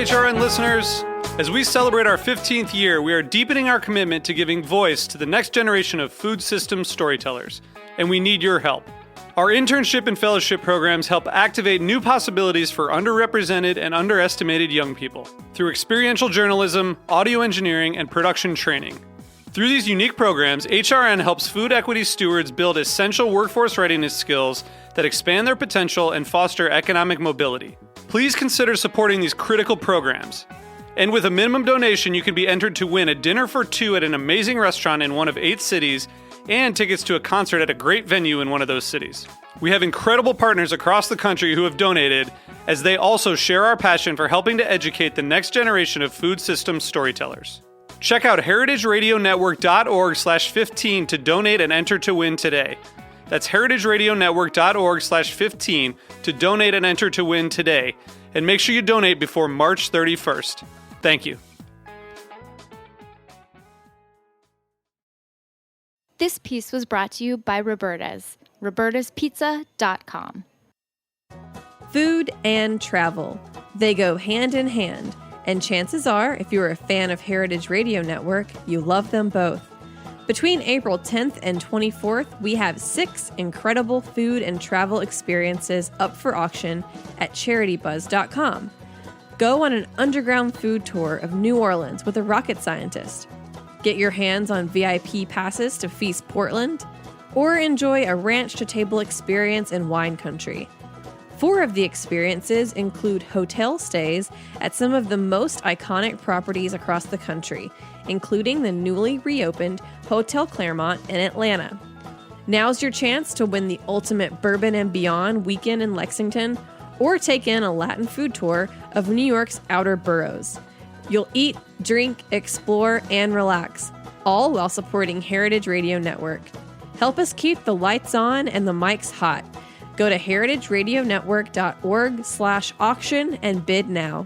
HRN listeners. As we celebrate our 15th year, we are deepening our commitment to giving voice to the next generation of food systems storytellers, and we need your help. Our internship and fellowship programs help activate new possibilities for underrepresented and underestimated young people through experiential journalism, audio engineering, and production training. Through these unique programs, HRN helps food equity stewards build essential workforce readiness skills that expand their potential and foster economic mobility. Please consider supporting these critical programs. And with a minimum donation, you can be entered to win a dinner for two at an amazing restaurant in one of 8 cities and tickets to a concert at a great venue in one of those cities. We have incredible partners across the country who have donated, as they also share our passion for helping to educate the next generation of food systems storytellers. Check out heritageradionetwork.org/15 to donate and enter to win today. That's heritageradionetwork.org/15 to donate and enter to win today. And make sure you donate before March 31st. Thank you. This piece was brought to you by Roberta's, robertaspizza.com. Food and travel. They go hand in hand. And chances are, if you're a fan of Heritage Radio Network, you love them both. Between April 10th and 24th, we have 6 incredible food and travel experiences up for auction at CharityBuzz.com. Go on an underground food tour of New Orleans with a rocket scientist. Get your hands on VIP passes to Feast Portland, or enjoy a ranch-to-table experience in wine country. 4 of the experiences include hotel stays at some of the most iconic properties across the country, including the newly reopened Hotel Claremont in Atlanta. Now's your chance to win the ultimate Bourbon and Beyond weekend in Lexington, or take in a Latin food tour of New York's outer boroughs. You'll eat, drink, explore, and relax, all while supporting Heritage Radio Network. Help us keep the lights on and the mics hot. Go to heritageradionetwork.org/auction and bid now.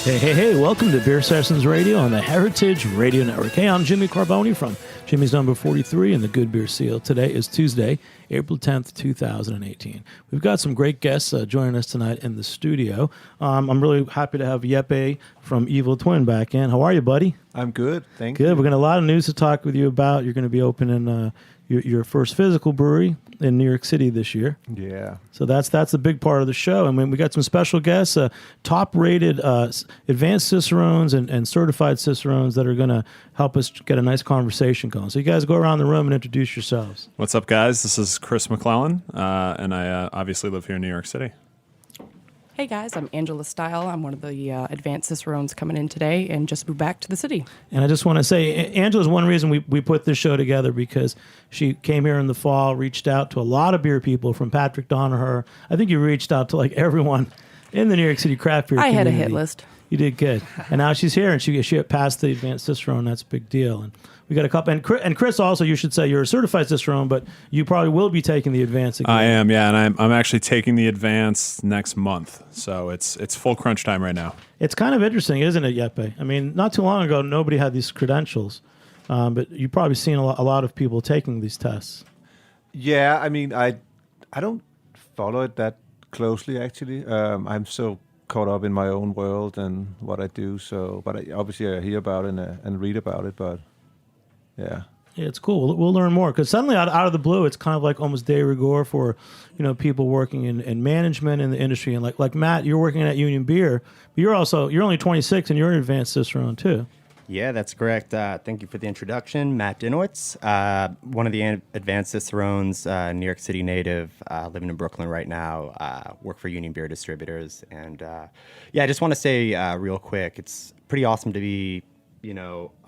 Hey, welcome to Beer Sessions Radio on the Heritage Radio Network. Hey, I'm Jimmy Carboni from Jimmy's Number 43 and the Good Beer Seal. Today is Tuesday, April 10th, 2018. We've got some great guests joining us tonight in the studio. I'm really happy to have Jeppe from Evil Twin back in. How are you, buddy? I'm good, thank you. Good. We're going to have a lot of news to talk with you about. You're going to be opening your first physical brewery in New York City this year. Yeah. So that's a big part of the show. And we got some special guests, top-rated advanced Cicerones and certified Cicerones that are going to help us get a nice conversation going. So you guys go around the room and introduce yourselves. What's up, guys? This is Chris McClellan, and I obviously live here in New York City. Hey guys, I'm Angela Stile. I'm one of the advanced Cicerones coming in today and just moved back to the city. And I just want to say, Angela's one reason we put this show together, because she came here in the fall, reached out to a lot of beer people, from Patrick Donaher. I think you reached out to like everyone in the New York City craft beer community. I had a hit list. You did good. And now she's here, and she passed the advanced Cicerone. That's a big deal. And we got a couple. And Chris, also, you should say you're a certified Cicerone, but you probably will be taking the advanced again. I am, yeah, and I'm actually taking the advanced next month. So it's full crunch time right now. It's kind of interesting, isn't it, Jeppe? I mean, not too long ago, nobody had these credentials, but you've probably seen a lot of people taking these tests. Yeah, I mean, I don't follow it that closely, actually. I'm so caught up in my own world and what I do. So, but obviously I hear about it and read about it. But yeah, it's cool. We'll learn more, because suddenly out of the blue, it's kind of like almost de rigueur for people working in management in the industry. And like Matt, you're working at Union Beer, but you're only 26 and you're an advanced Cicerone too. Yeah, that's correct. Thank you for the introduction. Matt Dinowitz, one of the advanced Cicerones, New York City native, living in Brooklyn right now, work for Union Beer Distributors. And I just want to say real quick, it's pretty awesome to be,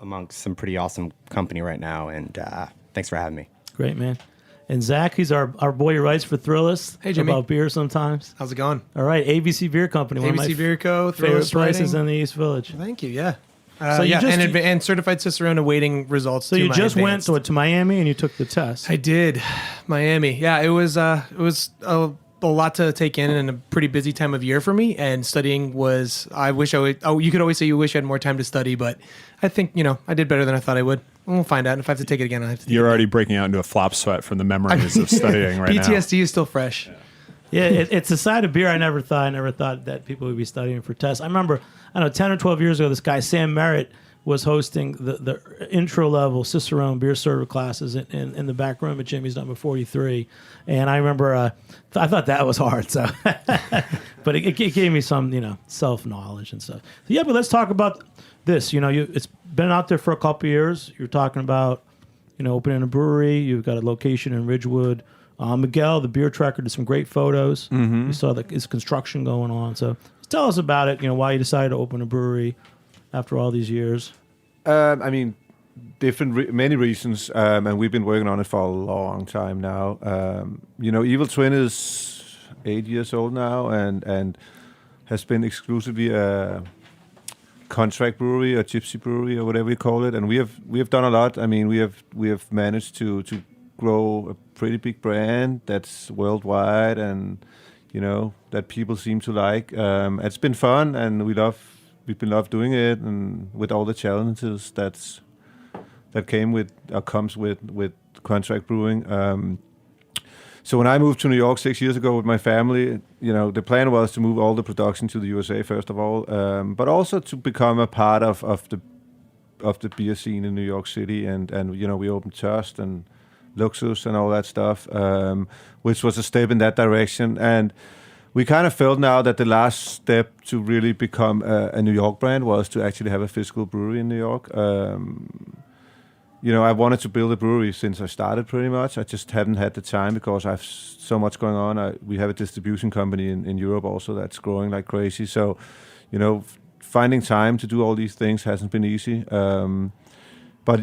amongst some pretty awesome company right now. And thanks for having me. Great, man. And Zach, he's our boy who writes for Thrillist. Hey, Jimmy. About beer sometimes. How's it going? All right, ABC Beer Company. One ABC of my Beer Co. favorite Thrillist places writing. in the East Village. Thank you, yeah. And certified Cicerone awaiting results. So you just went to Miami and you took the test. I did, Miami. Yeah, it was a lot to take in and a pretty busy time of year for me. And studying was, you could always say you wish you had more time to study, but I think, I did better than I thought I would. We'll find out. And if I have to take it again, I'll have to take it. You're already breaking out into a flop sweat from the memories of studying right now. PTSD is still fresh. Yeah, it's a side of beer I never thought that people would be studying for tests. I remember, 10 or 12 years ago, this guy, Sam Merritt, was hosting the intro level Cicerone beer server classes in the back room at Jimmy's number 43. And I remember, I thought that was hard. So, but it gave me some, self-knowledge and stuff. So, yeah, but let's talk about this. It's been out there for a couple of years. You're talking about, opening a brewery. You've got a location in Ridgewood. Miguel, the beer tracker, did some great photos. Mm-hmm. We saw his construction going on. So tell us about it, why you decided to open a brewery after all these years. Many reasons, and we've been working on it for a long time now. Evil Twin is 8 years old now and has been exclusively a contract brewery, a gypsy brewery, or whatever you call it. And we have done a lot. I mean, we have managed to grow a pretty big brand that's worldwide and that people seem to like. It's been fun and we've been love doing it, and with all the challenges that comes with contract brewing. So when I moved to New York 6 years ago with my family, the plan was to move all the production to the USA first of all, but also to become a part of the beer scene in New York City, and we opened Trust and Luxus and all that stuff, which was a step in that direction. And we kind of felt now that the last step to really become a New York brand was to actually have a physical brewery in New York. I wanted to build a brewery since I started pretty much. I just haven't had the time because I have so much going on. We have a distribution company in Europe also that's growing like crazy. So, finding time to do all these things hasn't been easy. But,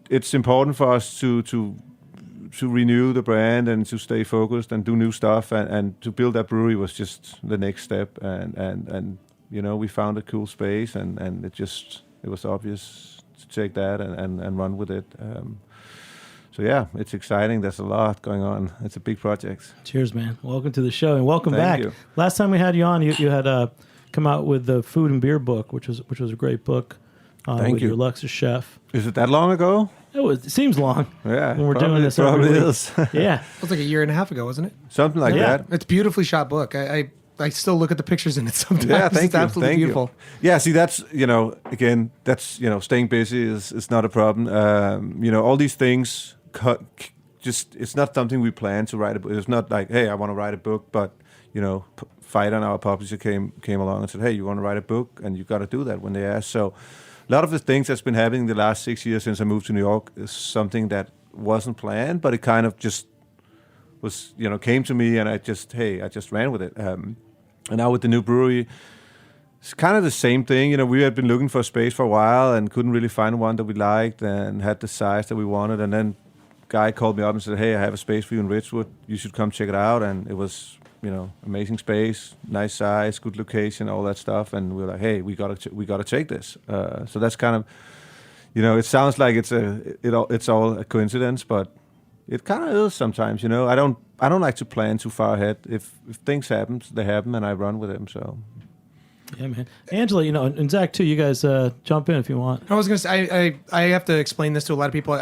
it's important for us to renew the brand and to stay focused and do new stuff, and to build that brewery was just the next step. And we found a cool space, and it was obvious to take that and run with it. So yeah, it's exciting. There's a lot going on. It's a big project. Cheers, man. Welcome to the show, and welcome Thank back. you. Last time we had you on, you had come out with the Food and Beer book, which was a great book. Thank with you. your Lexus chef. Is it that long ago? It seems long. Yeah. When we're doing this every probably week. is. Yeah. It was like a year and a half ago, wasn't it? Something like Yeah. that. It's a beautifully shot book. I still look at the pictures in it sometimes. Yeah, thank It's you. absolutely Thank beautiful. You. Yeah, see, that's again, that's staying busy is not a problem. All these things, it's not something we plan to write a book. It's not like, hey, I want to write a book, but Fight on our publisher came along and said, hey, you want to write a book, and you got to do that when they ask. So, a lot of the things that's been happening the last 6 years since I moved to New York is something that wasn't planned, but it kind of just was, came to me, and I just ran with it. And now with the new brewery, it's kind of the same thing. We had been looking for a space for a while and couldn't really find one that we liked and had the size that we wanted. And then a guy called me up and said, hey, I have a space for you in Ridgewood. You should come check it out. And it was, amazing space, nice size, good location, all that stuff. And we were like, hey, we gotta take this. So that's kind of, it sounds like it's all a coincidence, but it kind of is sometimes. I don't like to plan too far ahead. If things happen, they happen, and I run with them. So. Yeah, man. Angela, and Zach too. You guys jump in if you want. I was going to say, I have to explain this to a lot of people.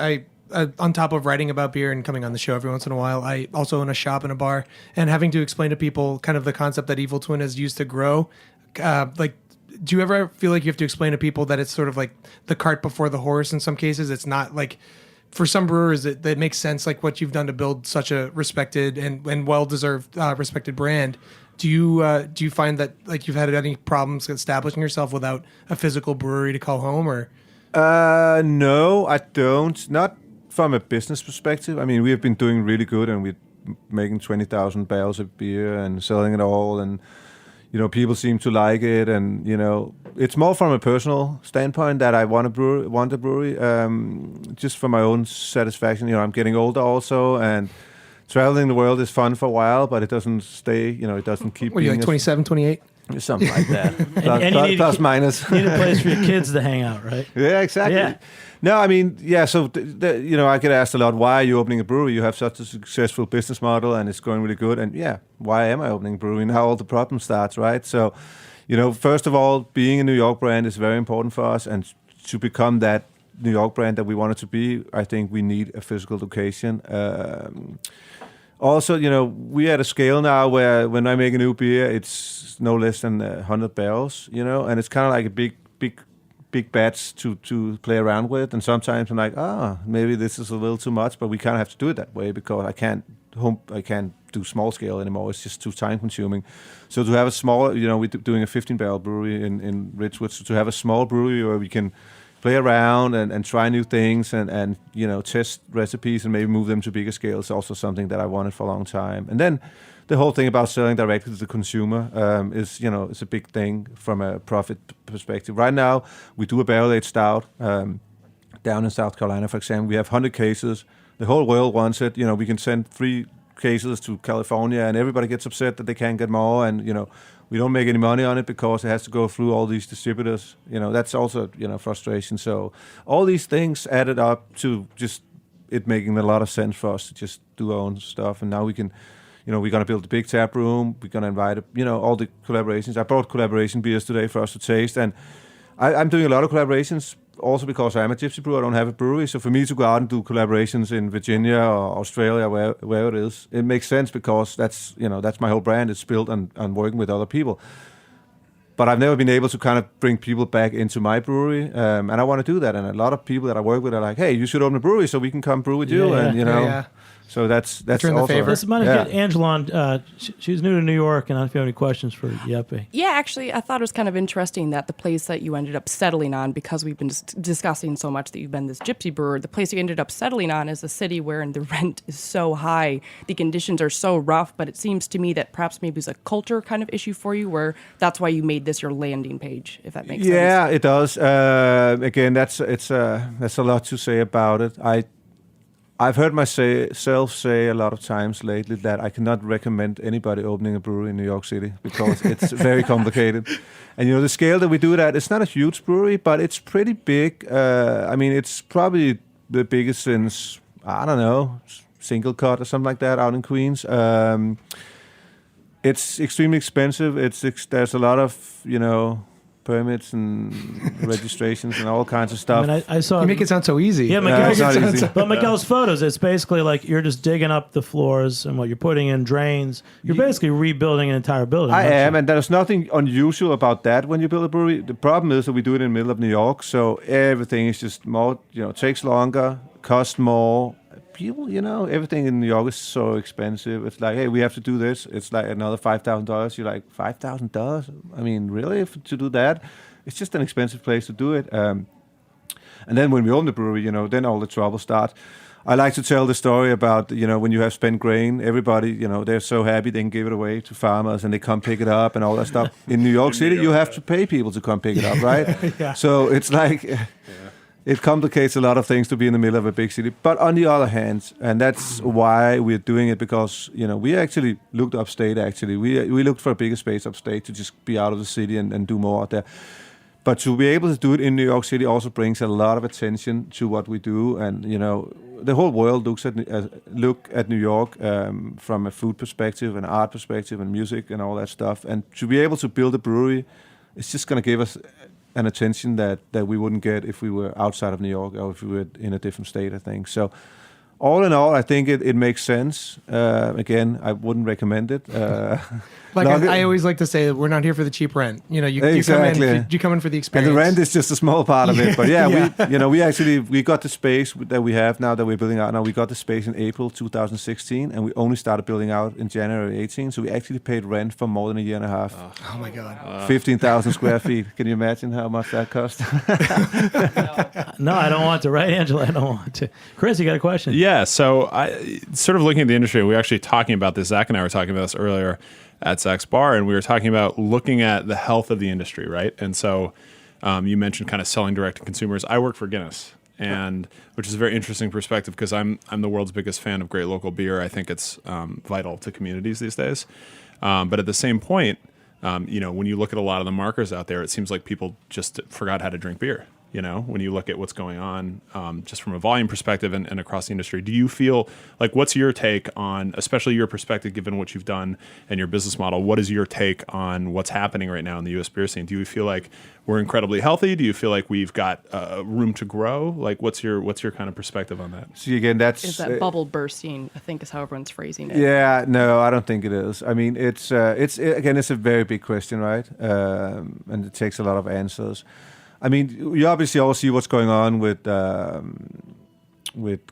On top of writing about beer and coming on the show every once in a while, I also own a shop and a bar, and having to explain to people kind of the concept that Evil Twin has used to grow. Do you ever feel like you have to explain to people that it's sort of like the cart before the horse in some cases? It's not like, for some brewers, that makes sense, like what you've done to build such a respected and well-deserved respected brand. Do you find that like you've had any problems establishing yourself without a physical brewery to call home, or? No, I don't. Not from a business perspective. I mean, we have been doing really good, and we're making 20,000 barrels of beer and selling it all, and people seem to like it, and it's more from a personal standpoint that I want a brewery, just for my own satisfaction. I'm getting older also, and traveling the world is fun for a while, but it doesn't stay. It doesn't keep. What are you, being like 27, 28? Something like that. And you need Plus minus. You need a place for your kids to hang out, right? Yeah, exactly. Yeah. No, I mean, yeah. So I get asked a lot, why are you opening a brewery? You have such a successful business model, and it's going really good. And yeah, why am I opening a brewery? Now all the problem starts, right? So, first of all, being a New York brand is very important for us, and to become that New York brand that we want it to be, I think we need a physical location. Also, we're at a scale now where when I make a new beer, it's no less than 100 barrels, and it's kind of like a big batch to play around with. And sometimes I'm like, maybe this is a little too much, but we kind of have to do it that way because I can't do small scale anymore. It's just too time consuming. So to have a small, we're doing a 15 barrel brewery in Ridgewood. So to have a small brewery where we can play around and try new things and test recipes and maybe move them to bigger scale is also something that I wanted for a long time. And then the whole thing about selling directly to the consumer is it's a big thing from a profit perspective. Right now, we do a barrel-aged stout down in South Carolina, for example. We have 100 cases. The whole world wants it. We can send 3 cases to California, and everybody gets upset that they can't get more. And we don't make any money on it because it has to go through all these distributors. That's also frustration. So all these things added up to just it making a lot of sense for us to just do our own stuff. And now we can. We're going to build a big tap room. We're going to invite, all the collaborations. I brought collaboration beers today for us to taste. And I'm doing a lot of collaborations also because I'm a gypsy brewer. I don't have a brewery. So for me to go out and do collaborations in Virginia or Australia, wherever it is, it makes sense because that's my whole brand. It's built on working with other people. But I've never been able to kind of bring people back into my brewery. And I want to do that. And a lot of people that I work with are like, hey, you should open a brewery so we can come brew with you. Yeah, and, yeah. So that's Return the also favor. Let's get Angela on. She's new to New York, and I don't know if you have any questions for Jeppe. Yeah, actually, I thought it was kind of interesting that the place that you ended up settling on, because we've been discussing so much that you've been this gypsy brewer, the place you ended up settling on is a city where the rent is so high, the conditions are so rough, but it seems to me that perhaps maybe it's a culture kind of issue for you, where that's why you made this your landing page, if that makes sense. Yeah, it does. Again, that's a lot to say about it. I've heard myself say a lot of times lately that I cannot recommend anybody opening a brewery in New York City because it's very complicated. And the scale that we do it at, it's not a huge brewery, but it's pretty big. It's probably the biggest since, I don't know, Single Cut or something like that out in Queens. It's extremely expensive. There's a lot of, permits and registrations and all kinds of stuff. I saw. You make it sound so easy. Yeah, it's not easy. But Miguel's photos, it's basically like you're just digging up the floors and what you're putting in drains. You're basically rebuilding an entire building. I am, and there's nothing unusual about that when you build a brewery. The problem is that we do it in the middle of New York, so everything is just more, takes longer, costs more. People, everything in New York is so expensive. It's like, hey, we have to do this. It's like another $5,000. You're like, $5,000? I mean, really? To do that? It's just an expensive place to do it. And then when we own the brewery, then all the trouble starts. I like to tell the story about, when you have spent grain, everybody, they're so happy they can give it away to farmers and they come pick it up and all that stuff. In New York City, you have to pay people to come pick it up, right? Yeah. So it's like... It complicates a lot of things to be in the middle of a big city. But on the other hand, and that's why we're doing it, because, we actually looked upstate, actually. We looked for a bigger space upstate to just be out of the city and do more out there. But to be able to do it in New York City also brings a lot of attention to what we do. And, the whole world look at New York from a food perspective, an art perspective, and music and all that stuff. And to be able to build a brewery, it's just going to give us an attention that we wouldn't get if we were outside of New York or if we were in a different state, I think. So all in all, I think it makes sense. Again, I wouldn't recommend it. I always like to say that we're not here for the cheap rent. Exactly. You come in for the experience. And the rent is just a small part of it. But we got the space that we have now that we're building out. Now we got the space in April 2016, and we only started building out in January 18. So we actually paid rent for more than a year and a half. Oh my God. 15,000 square feet. Can you imagine how much that cost? No, I don't want to. Right, Angela? I don't want to. Chris, you got a question? Yeah. So I sort of looking at the industry, we were actually talking about this. Zach and I were talking about this earlier at Zach's bar, and we were talking about looking at the health of the industry, right? And so you mentioned kind of selling direct to consumers. I work for Guinness, and which is a very interesting perspective because I'm the world's biggest fan of great local beer. I think it's vital to communities these days. But at the same point, When you look at a lot of the markers out there, it seems like people just forgot how to drink beer. When you look at what's going on, just from a volume perspective and across the industry, do you feel like, what's your take on, especially your perspective, given what you've done and your business model, what is your take on what's happening right now in the U.S. beer scene? Do you feel like we're incredibly healthy? Do you feel like we've got room to grow? Like, what's your kind of perspective on that? See, again, Is that bubble bursting, I think is how everyone's phrasing it. Yeah, no, I don't think it is. I mean, it's a very big question, right? And it takes a lot of answers. I mean, you obviously all see what's going on with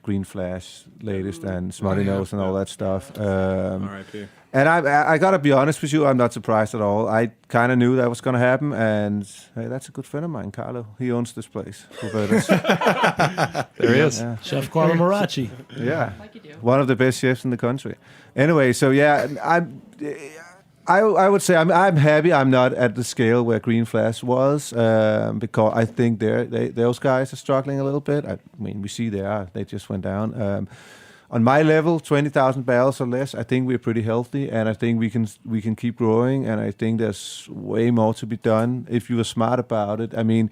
Green Flash latest and Smutty Nose and all that stuff. R.I.P. And I gotta be honest with you, I'm not surprised at all. I kind of knew that was gonna happen, and hey, that's a good friend of mine, Carlo. He owns this place. There he is. Yeah. Chef Carlo Maracci. Yeah, one of the best chefs in the country. Anyway, so yeah, I would say I'm happy I'm not at the scale where Green Flash was, because I think those guys are struggling a little bit. I mean, we see they just went down. On my level, 20,000 barrels or less, I think we're pretty healthy, and I think we can keep growing. And I think there's way more to be done if you are smart about it. I mean,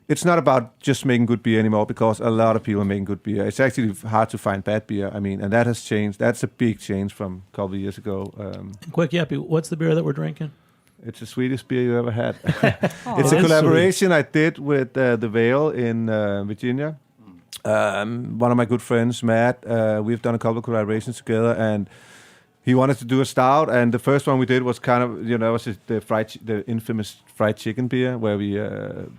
it's not about just making good beer anymore, because a lot of people are making good beer. It's actually hard to find bad beer. I mean, and that has changed. That's a big change from a couple of years ago. Quick, Jeppe, what's the beer that we're drinking? It's the sweetest beer you ever had. It's a collaboration I did with the Vale in Virginia. One of my good friends, Matt, we've done a couple of collaborations together, and he wanted to do a stout, and the first one we did was kind of, was the infamous fried chicken beer, where we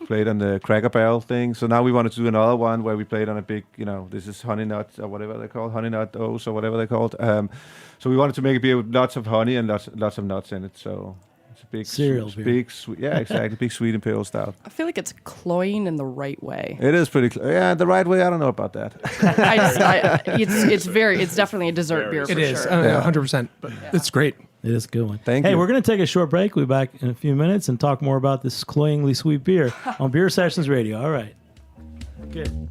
played on the Cracker Barrel thing. So now we wanted to do another one where we played on a big, this is honey nut or whatever they're called, honey nut O's or whatever they're called. So we wanted to make a beer with lots of honey and lots of nuts in it. So it's a big cereal beer. Big sweet, yeah, exactly, big sweet imperial stout. I feel like it's cloying in the right way. It is pretty, the right way. I don't know about that. It's definitely a dessert beer. It is 100%. But it's great. It is a good one. Thank you. Hey, we're going to take a short break. We'll be back in a few minutes and talk more about this cloyingly sweet beer on Beer Sessions Radio. All right. Good.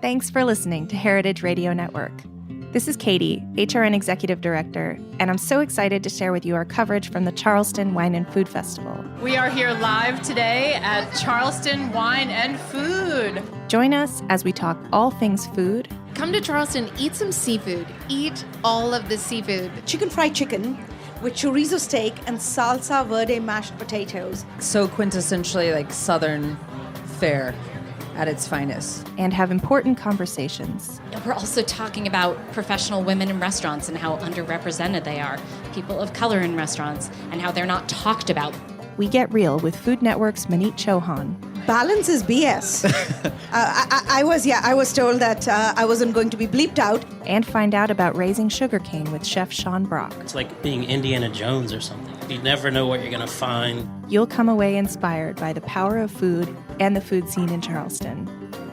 Thanks for listening to Heritage Radio Network. This is Katie, HRN Executive Director, and I'm so excited to share with you our coverage from the Charleston Wine and Food Festival. We are here live today at Charleston Wine and Food. Join us as we talk all things food. Come to Charleston, eat some seafood. Eat all of the seafood. Chicken fried chicken with chorizo steak and salsa verde mashed potatoes. So quintessentially like Southern fare at its finest. And have important conversations. We're also talking about professional women in restaurants and how underrepresented they are, people of color in restaurants, and how they're not talked about. We get real with Food Network's Manit Chauhan. Balance is BS. I was told that I wasn't going to be bleeped out. And find out about raising sugarcane with Chef Sean Brock. It's like being Indiana Jones or something. You never know what you're going to find. You'll come away inspired by the power of food and the food scene in Charleston.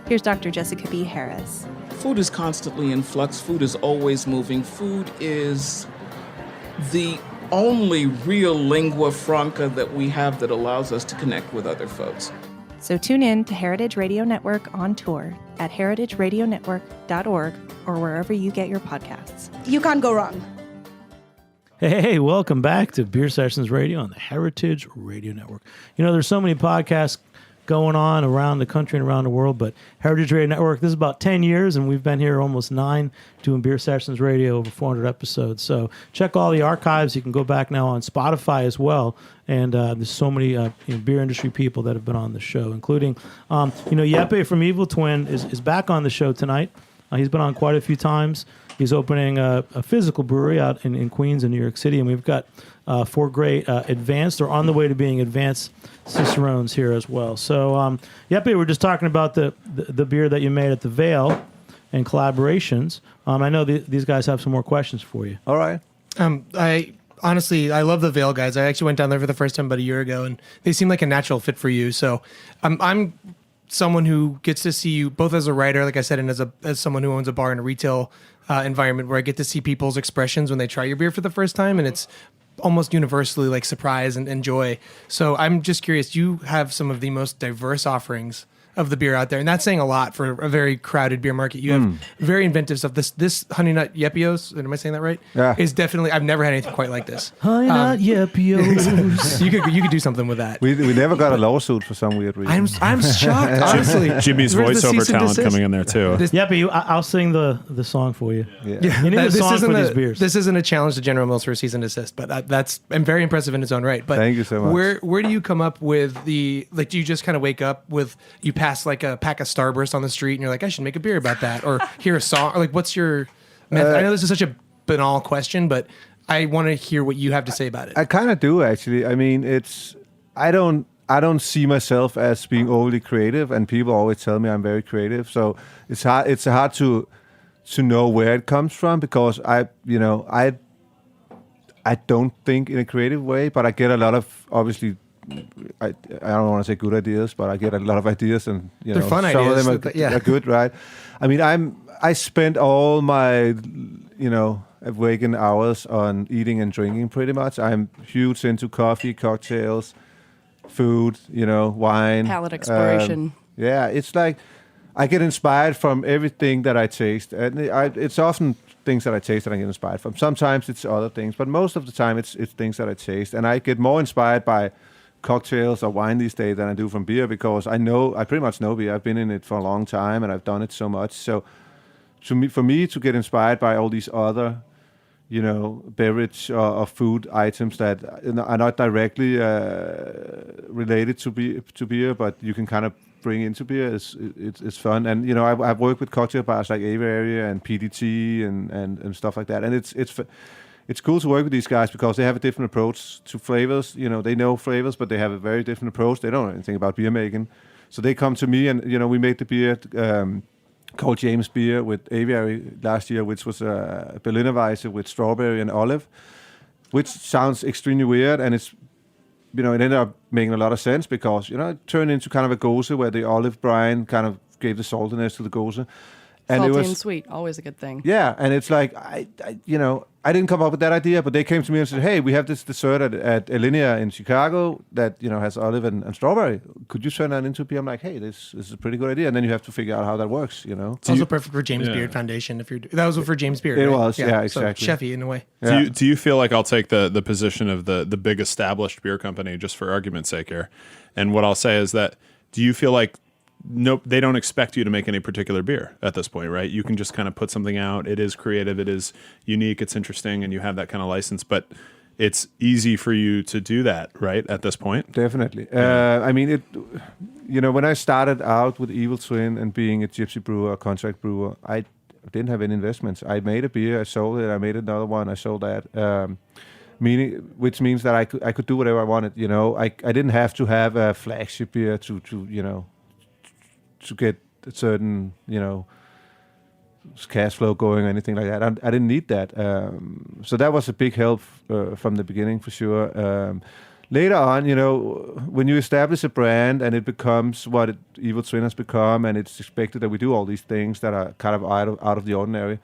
Here's Dr. Jessica B. Harris. Food is constantly in flux. Food is always moving. Food is the only real lingua franca that we have that allows us to connect with other folks. So tune in to Heritage Radio Network on tour at heritageradionetwork.org or wherever you get your podcasts. You can't go wrong. Hey, welcome back to Beer Sessions Radio on the Heritage Radio Network. There's so many podcasts going on around the country and around the world. But Heritage Radio Network, this is about 10 years, and we've been here almost 9 doing Beer Sessions Radio, over 400 episodes. So check all the archives. You can go back now on Spotify as well. And there's so many beer industry people that have been on the show, including, Jeppe from Evil Twin is back on the show tonight. He's been on quite a few times. He's opening a physical brewery out in Queens in New York City, and we've got 4 great advanced or on the way to being advanced Cicerones here as well. So, Jeppe, we're just talking about the beer that you made at the Veil and collaborations. I know these guys have some more questions for you. All right. I love the Veil guys. I actually went down there for the first time about a year ago, and they seem like a natural fit for you. So I'm someone who gets to see you both as a writer, like I said, and as someone who owns a bar in a retail environment where I get to see people's expressions when they try your beer for the first time, and it's almost universally like surprise and joy. So I'm just curious, you have some of the most diverse offerings of the beer out there, and that's saying a lot for a very crowded beer market. You have very inventive stuff. This Honey Nut Yeppios, am I saying that right? Yeah. Is definitely, I've never had anything quite like this. Honey Nut Yeppios. You could do something with that. We never got a lawsuit for some weird reason. I'm shocked, honestly. Jimmy's Where's the voiceover cease and talent desist? coming in there too. Jeppe, I'll sing the song for you. Yeah. You need a song for these beers. This isn't a challenge to General Mills for a cease and desist, but that's very impressive in its own right. But Thank you so much. Where do you come up with do you just kind of wake up with, you pass like a pack of Starburst on the street and you're like, I should make a beer about that, or hear a song, or like, what's your method? I know this is such a banal question, but I want to hear what you have to say about it. I kind of do, actually. I mean, I don't see myself as being overly creative, and people always tell me I'm very creative. So it's hard to know where it comes from, because I don't think in a creative way, but I get a lot of, obviously, I don't want to say good ideas, but I get a lot of ideas, and They're fun some ideas. of them are good, right? I mean, I spend all my waking hours on eating and drinking, pretty much. I'm huge into coffee, cocktails, food, wine, Palate exploration. It's like I get inspired from everything that I taste, and it's often things that I taste that I get inspired from. Sometimes it's other things, but most of the time it's things that I taste, and I get more inspired by cocktails or wine these days than I do from beer, because I pretty much know beer. I've been in it for a long time, and I've done it so much. So for me to get inspired by all these other, beverage or food items that are not directly related to beer, but you can kind of bring into beer, it's fun. And I've worked with cocktail bars like Area and PDT and stuff like that, and it's cool to work with these guys because they have a different approach to flavors. They know flavors, but they have a very different approach. They don't know anything about beer making. So they come to me, and, we made the beer called James Beer with Aviary last year, which was a Berliner Weisse with strawberry and olive, which sounds extremely weird. And it's, it ended up making a lot of sense because, it turned into kind of a gose where the olive brine kind of gave the saltiness to the gose. And Salty it was and sweet, always a good thing. Yeah, and it's like I didn't come up with that idea, but they came to me and said, "Hey, we have this dessert at Alinea in Chicago that has olive and strawberry. Could you turn that into beer?" I'm like, "Hey, this is a pretty good idea." And then you have to figure out how that works. It's also perfect for James Beard Foundation. That was for James Beard. It right? was, yeah, exactly. So chefy in a way. Yeah. Do you feel like I'll take the position of the big established beer company just for argument's sake here? And what I'll say is that, do you feel like they don't expect you to make any particular beer at this point, right? You can just kind of put something out. It is creative, it is unique, it's interesting, and you have that kind of license, but it's easy for you to do that, right, at this point? Definitely. I mean, when I started out with Evil Twin and being a gypsy brewer, a contract brewer, I didn't have any investments. I made a beer, I sold it, I made another one, I sold that. Which means that I could do whatever I wanted. I didn't have to have a flagship beer to get a certain, cash flow going or anything like that. I didn't need that. So that was a big help from the beginning, for sure. Later on, when you establish a brand and it becomes what Evil Twin has become, and it's expected that we do all these things that are kind of out of the ordinary,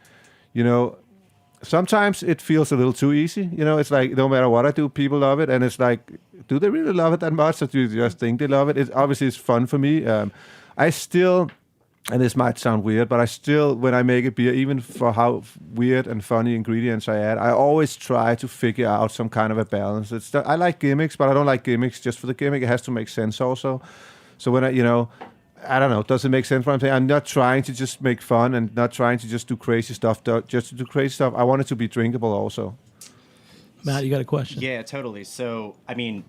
sometimes it feels a little too easy. It's like, no matter what I do, people love it. And it's like, do they really love it that much, or do you just think they love it? It's fun for me. I still, and this might sound weird, but I still, when I make a beer, even for how weird and funny ingredients I add, I always try to figure out some kind of a balance. I like gimmicks, but I don't like gimmicks just for the gimmick. It has to make sense also. So when I don't know, does it make sense what I'm saying? I'm not trying to just make fun and not trying to just do crazy stuff, just to do crazy stuff. I want it to be drinkable also. Matt, you got a question? Yeah, totally. So, I mean,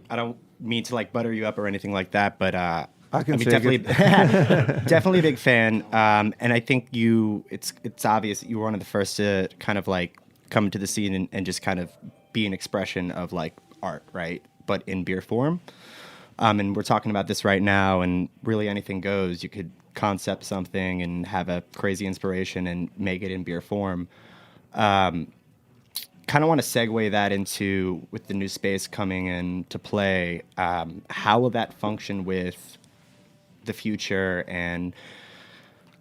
I don't mean to like butter you up or anything like that, but I mean, definitely, definitely a big fan. And I think it's obvious that you were one of the first to kind of like come to the scene and just kind of be an expression of like art, right? But in beer form. And we're talking about this right now, and really anything goes. You could concept something and have a crazy inspiration and make it in beer form. Kind of want to segue that into, with the new space coming into play, how will that function with the future? And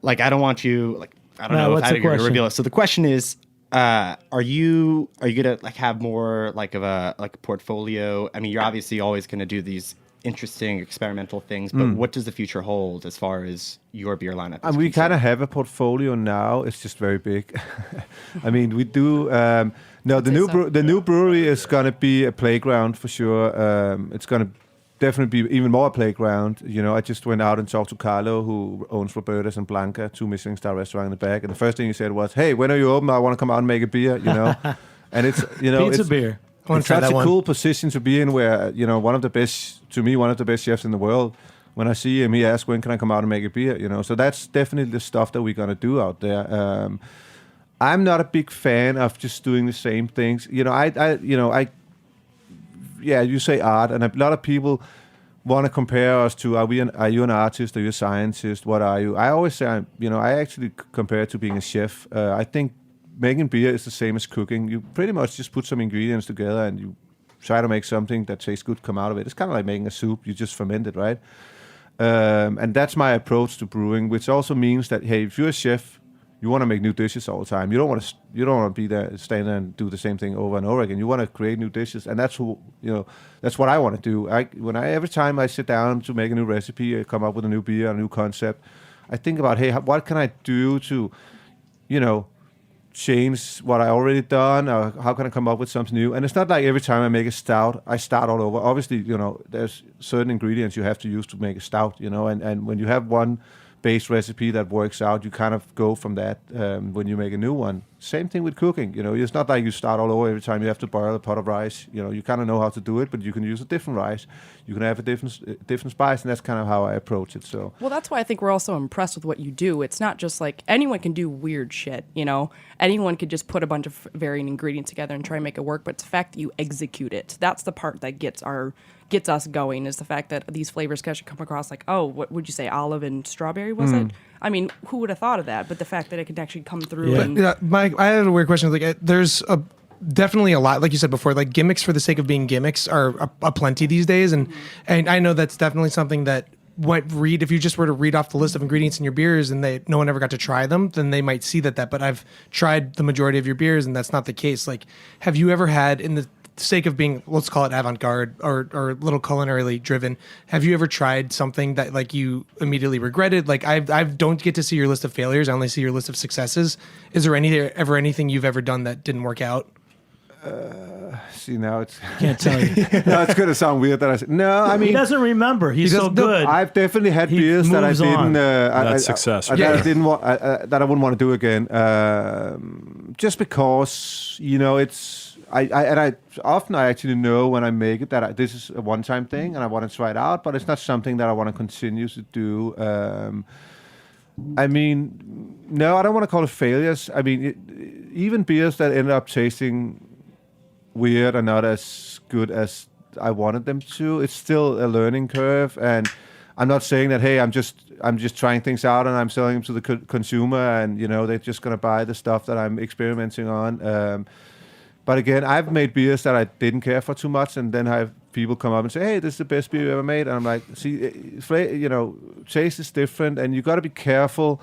like, I don't want you, like, I don't know if I'm going to reveal it. So the question is, are you gonna like have more like of a portfolio? I mean, you're obviously always going to do these interesting experimental things, but what does the future hold as far as your beer lineup? And we kind of have a portfolio now. It's just very big. I mean, we do. The new brewery is going to be a playground for sure. It's going to definitely be even more a playground. You know, I just went out and talked to Carlo, who owns Roberta's and Blanca, 2 Michelin star restaurants in the back, and the first thing he said was, "Hey, when are you open? I want to come out and make a beer." You know, and it's pizza beer. It's such a cool position to be in, where one of the best chefs in the world. When I see him, he asks, "When can I come out and make a beer?" You know, so that's definitely the stuff that we're gonna do out there. I'm not a big fan of just doing the same things. You say art, and a lot of people want to compare us to, are you an artist? Are you a scientist? What are you? I always say, I actually compare it to being a chef. I think making beer is the same as cooking. You pretty much just put some ingredients together and you try to make something that tastes good come out of it. It's kind of like making a soup. You just ferment it, right? And that's my approach to brewing, which also means that, hey, if you're a chef, you want to make new dishes all the time. You don't want to be there, stand there and do the same thing over and over again. You want to create new dishes, and that's what I want to do. Every time I sit down to make a new recipe, I come up with a new beer, a new concept, I think about, hey, what can I do to, change what I already done, or how can I come up with something new? And it's not like every time I make a stout, I start all over. Obviously, there's certain ingredients you have to use to make a stout, and when you have one base recipe that works out, you kind of go from that when you make a new one. Same thing with cooking. It's not like you start all over every time you have to boil a pot of rice. You kind of know how to do it, but you can use a different rice. You can have a different spice, and that's kind of how I approach it. So, well, that's why I think we're also impressed with what you do. It's not just like anyone can do weird shit. Anyone could just put a bunch of varying ingredients together and try and make it work. But it's the fact that you execute it. That's the part that gets us going, is the fact that these flavors can actually come across like, oh, what would you say, olive and strawberry, was it? I mean, who would have thought of that? But the fact that it could actually come through. Yeah. Mike, I had a weird question. Like, there's definitely a lot, like you said before, like gimmicks for the sake of being gimmicks are aplenty these days, and I know that's definitely something that if you just were to read off the list of ingredients in your beers and no one ever got to try them, then they might see that. But I've tried the majority of your beers, and that's not the case. Like, have you ever had, in the sake of being, let's call it avant-garde or a little culinarily driven, have you ever tried something that like you immediately regretted? Like, I don't get to see your list of failures. I only see your list of successes. Is there ever anything you've ever done that didn't work out? See, now it's can't tell you. No, it's going to sound weird that I said no. I mean, he doesn't remember. He's so good. I've definitely had beers that I didn't. That's success. That I didn't want. That I wouldn't want to do again. Just because it's. I often actually know when I make it that this is a one-time thing and I want to try it out, but it's not something that I want to continue to do. I mean, no, I don't want to call it failures. I mean, even beers that end up tasting weird are not as good as I wanted them to. It's still a learning curve, and I'm not saying that, hey, I'm just trying things out and I'm selling them to the consumer, and they're just gonna buy the stuff that I'm experimenting on. But again, I've made beers that I didn't care for too much, and then I have people come up and say, hey, this is the best beer you ever made. And I'm like, see, taste is different, and you got to be careful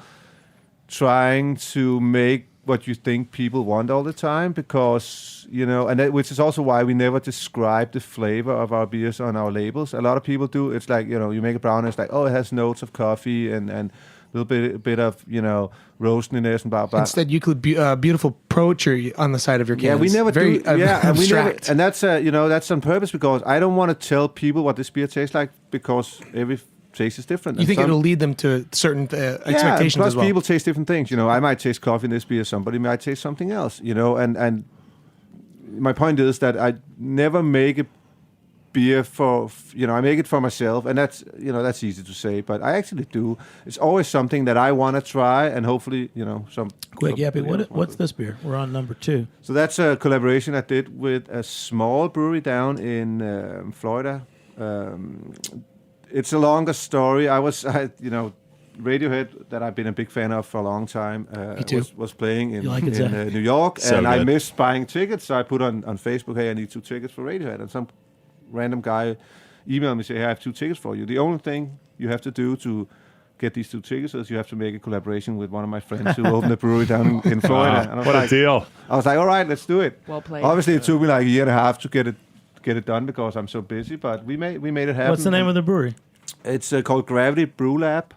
trying to make what you think people want all the time, because, which is also why we never describe the flavor of our beers on our labels. A lot of people do. It's like, you make a brown, and it's like, oh, it has notes of coffee and a little bit of, roastiness and blah, blah. Instead, you could beautiful poetry on the side of your cans. Yeah, we never Very do. Yeah, abstract. and that's that's on purpose, because I don't want to tell people what this beer tastes like, because every tastes different. You And think some- it'll lead them to certain expectations plus as well? people taste different things. I might taste coffee in this beer, somebody might taste something else. And my point is that I never make a beer for I make it for myself, and that's easy to say, but I actually do. It's always something that I want to try, and hopefully some Quick, Jeppe, what's this beer? We're on number 2. So that's a collaboration I did with a small brewery down in Florida. It's a longer story. Radiohead, that I've been a big fan of for a long time, was playing in New York, So and I good. missed buying tickets, so I put on Facebook, hey, I need 2 tickets for Radiohead, and some random guy emailed me, say, hey, I have 2 tickets for you. The only thing you have to do to get these 2 tickets is you have to make a collaboration with one of my friends who opened a brewery down in Florida. And I was What a like, deal. I was like, all right, let's do it. Well played. Obviously, it took me like a year and a half to get it done because I'm so busy, but we made it happen. What's the name of the brewery? It's called Gravity Brew Lab.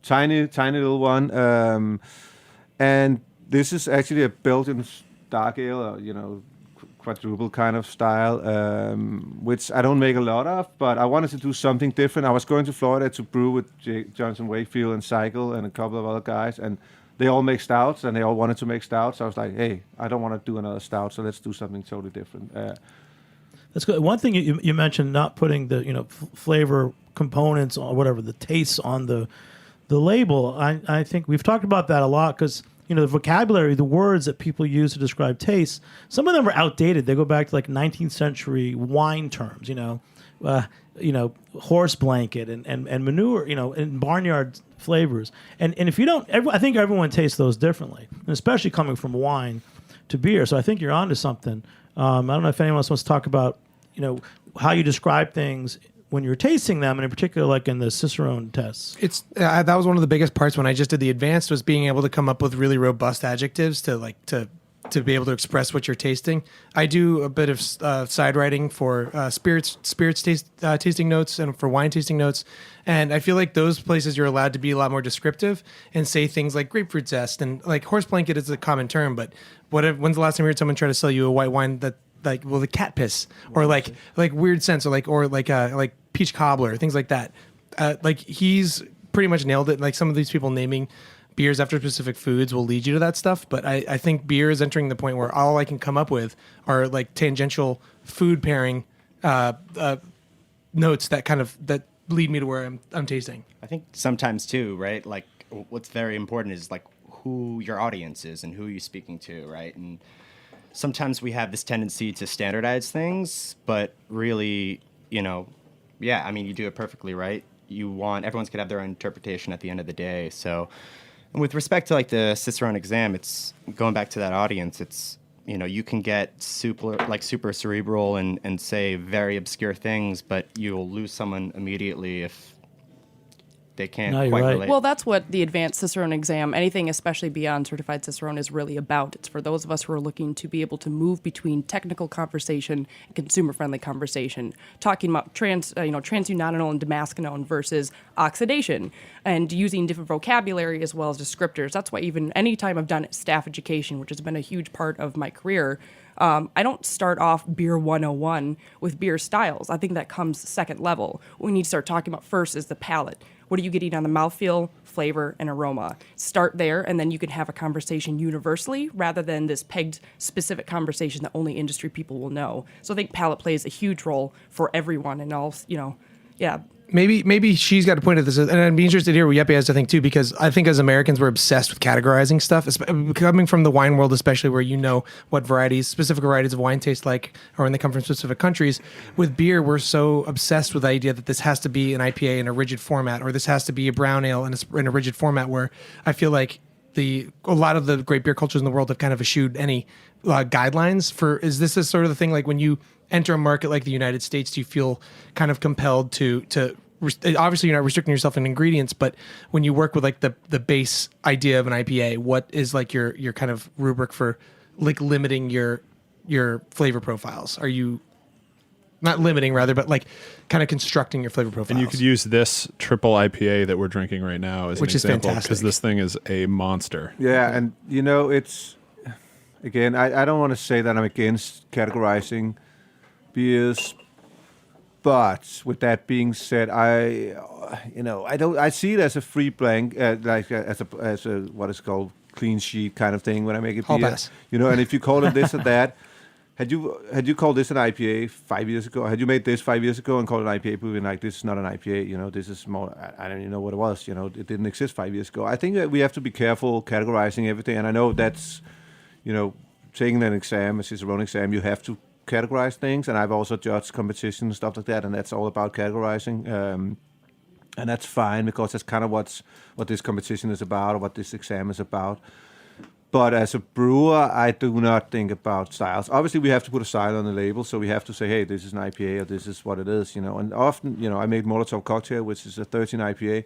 Tiny little one. And this is actually a Belgian dark ale, quadruple kind of style, which I don't make a lot of, but I wanted to do something different. I was going to Florida to brew with Johnson Wakefield and Cycle and a couple of other guys, and they all make stouts, and they all wanted to make stouts. So I was like, hey, I don't want to do another stout, so let's do something totally different. That's good. One thing you mentioned, not putting the flavor components or whatever, the tastes on the label. I think we've talked about that a lot because the vocabulary, the words that people use to describe tastes, some of them are outdated. They go back to like 19th century wine terms. Horse blanket and manure. And barnyard flavors. And if you don't, I think everyone tastes those differently, and especially coming from wine to beer. So I think you're onto something. I don't know if anyone else wants to talk about, how you describe things when you're tasting them, and in particular, like in the Cicerone tests. It's that was one of the biggest parts when I just did the advanced, was being able to come up with really robust adjectives to be able to express what you're tasting. I do a bit of side writing for spirits tasting notes and for wine tasting notes, and I feel like those places you're allowed to be a lot more descriptive and say things like grapefruit zest, and like horse blanket is a common term, but when's the last time you heard someone try to sell you a white wine that the cat piss or like weird scents or like peach cobbler, things like that. He's pretty much nailed it. Like some of these people naming beers after specific foods will lead you to that stuff, but I think beer is entering the point where all I can come up with are like tangential food pairing notes that lead me to where I'm tasting. I think sometimes too, right? Like what's very important is like who your audience is and who you're speaking to, right? And sometimes we have this tendency to standardize things, but really, you do it perfectly, right? Everyone's could have their own interpretation at the end of the day. So, and with respect to like the Cicerone exam, it's going back to that audience. It's, you can get super cerebral and say very obscure things, but you'll lose someone immediately if they can't quite relate. Well, that's what the advanced Cicerone exam, anything especially beyond certified Cicerone, is really about. It's for those of us who are looking to be able to move between technical conversation and consumer-friendly conversation, talking about transunional and damascenone versus oxidation, and using different vocabulary as well as descriptors. That's why even any time I've done staff education, which has been a huge part of my career, I don't start off beer 101 with beer styles. I think that comes second level. What we need to start talking about first is the palate. What are you getting on the mouthfeel, flavor, and aroma? Start there, and then you can have a conversation universally rather than this pegged specific conversation that only industry people will know. So I think palate plays a huge role for everyone, and all, Maybe she's got a point at this, and I'd be interested to hear what Jeppe has to think too, because I think as Americans we're obsessed with categorizing stuff, coming from the wine world, especially where what specific varieties of wine taste like, or when they come from specific countries. With beer, we're so obsessed with the idea that this has to be an IPA in a rigid format, or this has to be a brown ale in a rigid format. Where I feel like a lot of the great beer cultures in the world have kind of eschewed any guidelines for. Is this sort of the thing, like when you enter a market like the United States, do you feel kind of compelled to obviously you're not restricting yourself in ingredients, but when you work with like the base idea of an IPA, what is like your kind of rubric for like limiting your flavor profiles? Are you not limiting rather, but like kind of constructing your flavor profiles? And you could use this triple IPA that we're drinking right now as an example, because this thing is a monster. Yeah, and it's, again, I don't want to say that I'm against categorizing beers, But with that being said, I see it as a free blank, as a what is called clean sheet kind of thing when I make a Hall beer. pass. And if you call it this or that, had you called this an IPA 5 years ago? Had you made this 5 years ago and called it an IPA, we'd be like, this is not an IPA. This is more. I don't even know what it was. It didn't exist 5 years ago. I think that we have to be careful categorizing everything, and I know that's, taking an exam, a Cicerone exam, you have to categorize things, and I've also judged competition and stuff like that, and that's all about categorizing, and that's fine because that's kind of what this competition is about, or what this exam is about. But as a brewer, I do not think about styles. Obviously, we have to put a style on the label, so we have to say, hey, this is an IPA, or this is what it is, And often, I made Molotov Cocktail, which is a 13 IPA.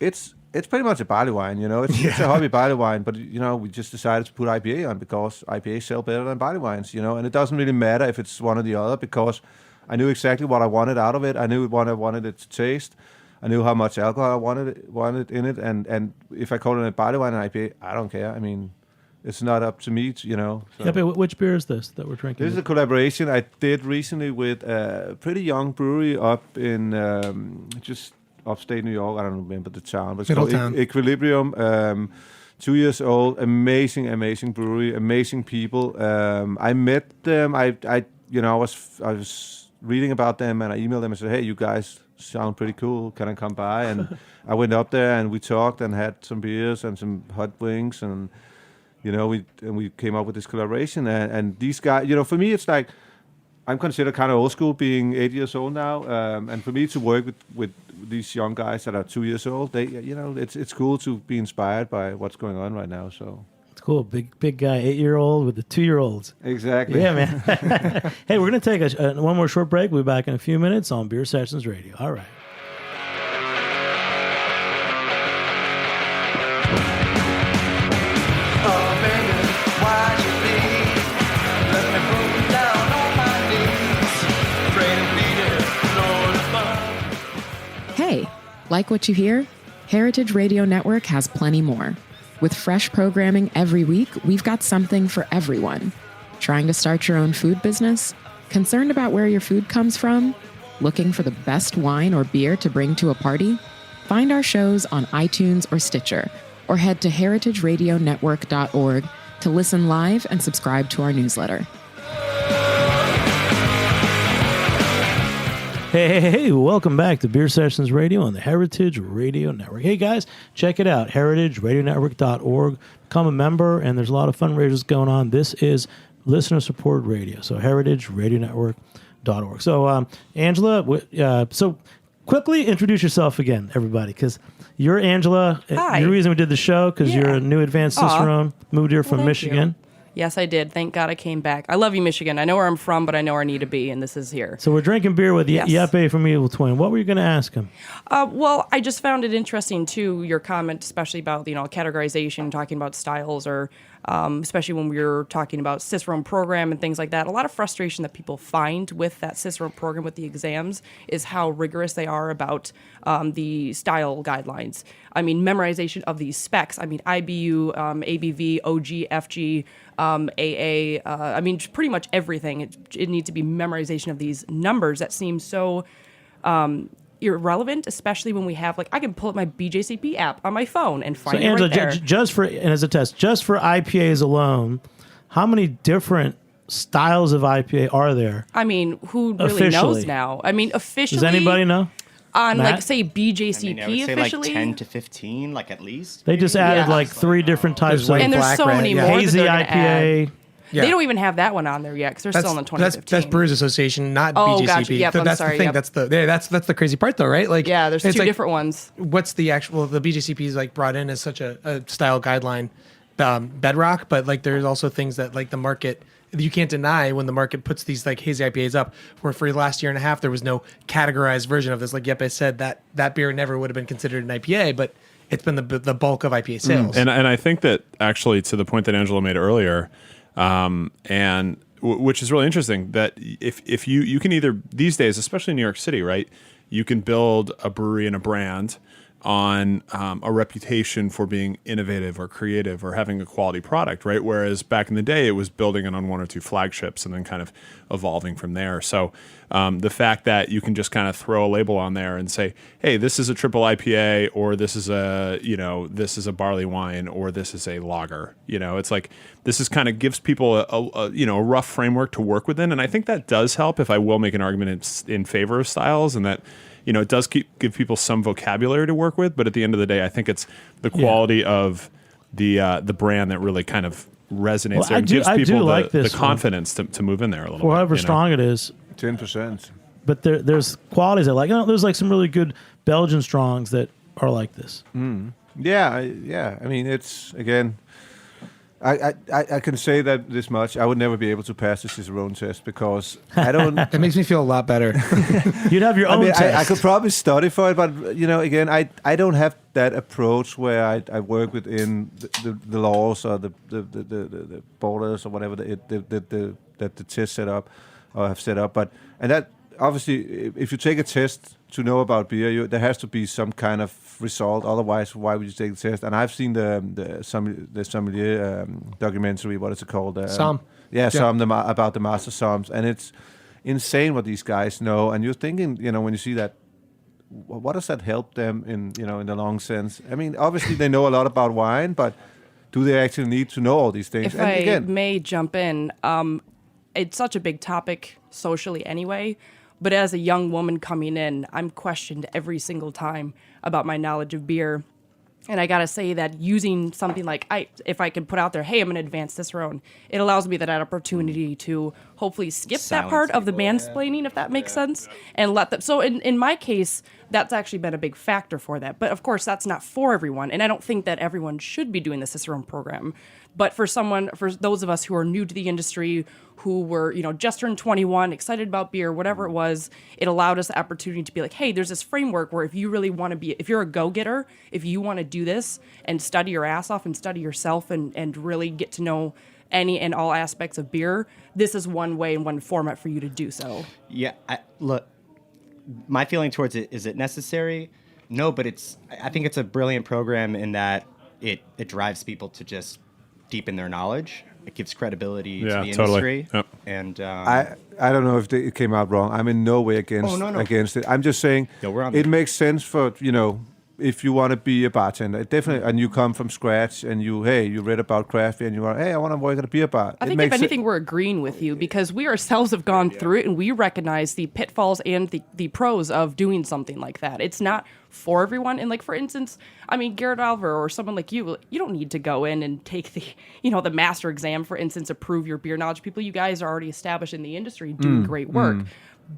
It's pretty much a barley wine, It's a hobby barley wine, but we just decided to put IPA on because IPAs sell better than barley wines, And it doesn't really matter if it's one or the other because I knew exactly what I wanted out of it. I knew what I wanted it to taste. I knew how much alcohol I wanted in it, and if I call it a barley wine and IPA, I don't care. I mean, it's not up to me, So. Yeah, but which beer is this that we're drinking? This is a collaboration I did recently with a pretty young brewery up in just upstate New York. I don't remember the town, but it's called Equilibrium. 2 years old, amazing brewery, amazing people. I met them. I was reading about them, and I emailed them and said, "Hey, you guys sound pretty cool. Can I come by?" And I went up there and we talked and had some beers and some hot wings, and we came up with this collaboration. And these guys, for me, it's like I'm considered kind of old school, being 8 years old now, and for me to work with these young guys that are 2 years old, it's cool to be inspired by what's going on right now. So it's cool, big guy, 8-year-old with the 2-year-olds. Exactly. Yeah, man. Hey, we're gonna take one more short break. We'll be back in a few minutes on Beer Sessions Radio. All right. Hey, like what you hear? Heritage Radio Network has plenty more. With fresh programming every week, we've got something for everyone. Trying to start your own food business? Concerned about where your food comes from? Looking for the best wine or beer to bring to a party? Find our shows on iTunes or Stitcher, or head to heritageradionetwork.org to listen live and subscribe to our newsletter. Hey, welcome back to Beer Sessions Radio on the Heritage Radio Network. Hey, guys, check it out, heritageradionetwork.org. Become a member, and there's a lot of fundraisers going on. This is listener-supported radio, so heritageradionetwork.org. So, Angela, so quickly introduce yourself again, everybody, because you're Angela. Hi. The reason we did the show, because you're a new advanced Cicerone, moved here from Michigan. Yes, I did. Thank God I came back. I love you, Michigan. I know where I'm from, but I know where I need to be, and this is here. So we're drinking beer with Jeppe from Evil Twin. What were you going to ask him? Well, I just found it interesting, too, your comment, especially about, categorization, talking about styles, or especially when we were talking about Cicerone program and things like that. A lot of frustration that people find with that Cicerone program with the exams is how rigorous they are about the style guidelines. I mean, memorization of these specs. I mean, IBU, ABV, OG, FG, AA. I mean, pretty much everything. It needs to be memorization of these numbers that seem so irrelevant, especially when we have, I can pull up my BJCP app on my phone and find it right there. And as a test, just for IPAs alone, how many different styles of IPA are there? I mean, who really knows now? I mean, officially. Does anybody know? On, say, BJCP I would say officially? 10 to 15, at least. They just added, 3 different types of... And there's so many more hazy that they're IPA. Yeah. They don't even have that one on there yet because they're still in the 2015. That's Brewers Association, not BJCP. Gotcha. Yep, I'm that's sorry. the thing. Yep. That's the crazy part, though, right? There's 2 different ones. What's the actual? The BJCP is brought in as such a style guideline bedrock, but there's also things that the market. You can't deny when the market puts these hazy IPAs up. Where for the last year and a half there was no categorized version of this. Like Jeppe said, that beer never would have been considered an IPA, but it's been the bulk of IPA sales. And I think that actually, to the point that Angela made earlier, and which is really interesting, that if you can either these days, especially in New York City, right, you can build a brewery and a brand on a reputation for being innovative or creative or having a quality product, right? Whereas back in the day, it was building it on one or two flagships and then kind of evolving from there. So the fact that you can just kind of throw a label on there and say, hey, this is a triple IPA, or this is a barley wine, or this is a lager. It's like this is kind of gives people a rough framework to work within, and I think that does help. If I will make an argument in favor of styles, and that it does give people some vocabulary to work with, but at the end of the day, I think it's the quality of the brand that really kind of resonates there and gives people the confidence to move in there a little bit. However strong it is. 10%. But there's qualities there's like some really good Belgian strongs that are like this. Yeah. I mean, it's, again, I can say that this much. I would never be able to pass the Cicerone test because I don't... It makes me feel a lot better. You'd have your own test. I could probably study for it, but, again, I don't have that approach where I work within the laws or the borders or whatever that the test set up or have set up. And that, obviously, if you take a test to know about beer, there has to be some kind of result. Otherwise, why would you take the test? And I've seen the sommelier documentary. What is it called? Somm. Yeah, Somm, about the master somms, and it's insane what these guys know. And you're thinking, when you see that, what does that help them in the long sense? I mean, obviously they know a lot about wine, but do they actually need to know all these things? If I may jump in, it's such a big topic socially anyway. But as a young woman coming in, I'm questioned every single time about my knowledge of beer. And I got to say that using something like, if I can put out there, hey, I'm an advanced Cicerone, it allows me that opportunity to hopefully skip that part of the mansplaining, if that makes sense, and let them. So in my case, that's actually been a big factor for that. But of course, that's not for everyone. And I don't think that everyone should be doing the Cicerone program. But for those of us who are new to the industry, who were, just turned 21, excited about beer, whatever it was, it allowed us the opportunity to be like, hey, there's this framework where if you really want to if you're a go-getter, if you want to do this and study your ass off and study yourself and really get to know any and all aspects of beer, this is one way and one format for you to do so. Yeah, look, my feeling towards it, is it necessary? No, but I think it's a brilliant program in that it drives people to just deepen their knowledge. It gives credibility to the industry. Yep. And I don't know if it came out wrong. I'm in no way against it. I'm just saying it makes sense for, if you want to be a bartender, definitely, and you come from scratch and you read about craft beer and you are, hey, I want to work at a beer bar. I think if anything, we're agreeing with you because we ourselves have gone through it and we recognize the pitfalls and the pros of doing something like that. It's not for everyone. And like, for instance, I mean, Garrett Alver or someone like you don't need to go in and take the master exam, for instance, to prove your beer knowledge. People, you guys are already established in the industry doing great work.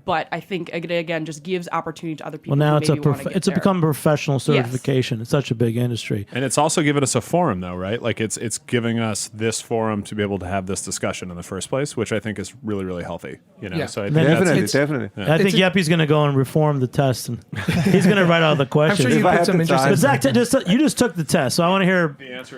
But I think, again, just gives opportunity to other people. Well, now it's become a professional certification. Yes. It's such a big industry. And it's also given us a forum, though, right? Like, it's giving us this forum to be able to have this discussion in the first place, which I think is really, really healthy. Yeah. So I think definitely. Yeah. I think Jeppe's going to go and reform the test, and he's going to write out the questions. I'm sure you put some interesting. But Zach, you just took the test, so I want to hear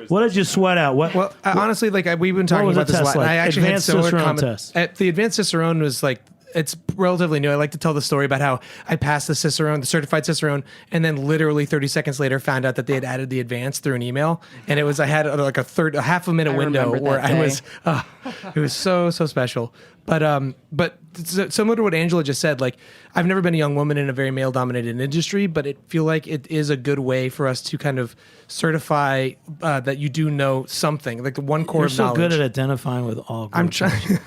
what did you sweat out? Well, honestly, we've been talking about this a lot. Like? I actually Advanced had similar Cicerone comments. test. The Advanced Cicerone was like, it's relatively new. I like to tell the story about how I passed the certified Cicerone, and then literally 30 seconds later found out that they had added the advanced through an email. And I had like a half a minute window where I was, it was so special. But similar to what Angela just said, like, I've never been a young woman in a very male-dominated industry, but I feel like it is a good way for us to kind of certify that you do know something, like the one core of knowledge. You're so good at identifying with all groups. I'm trying,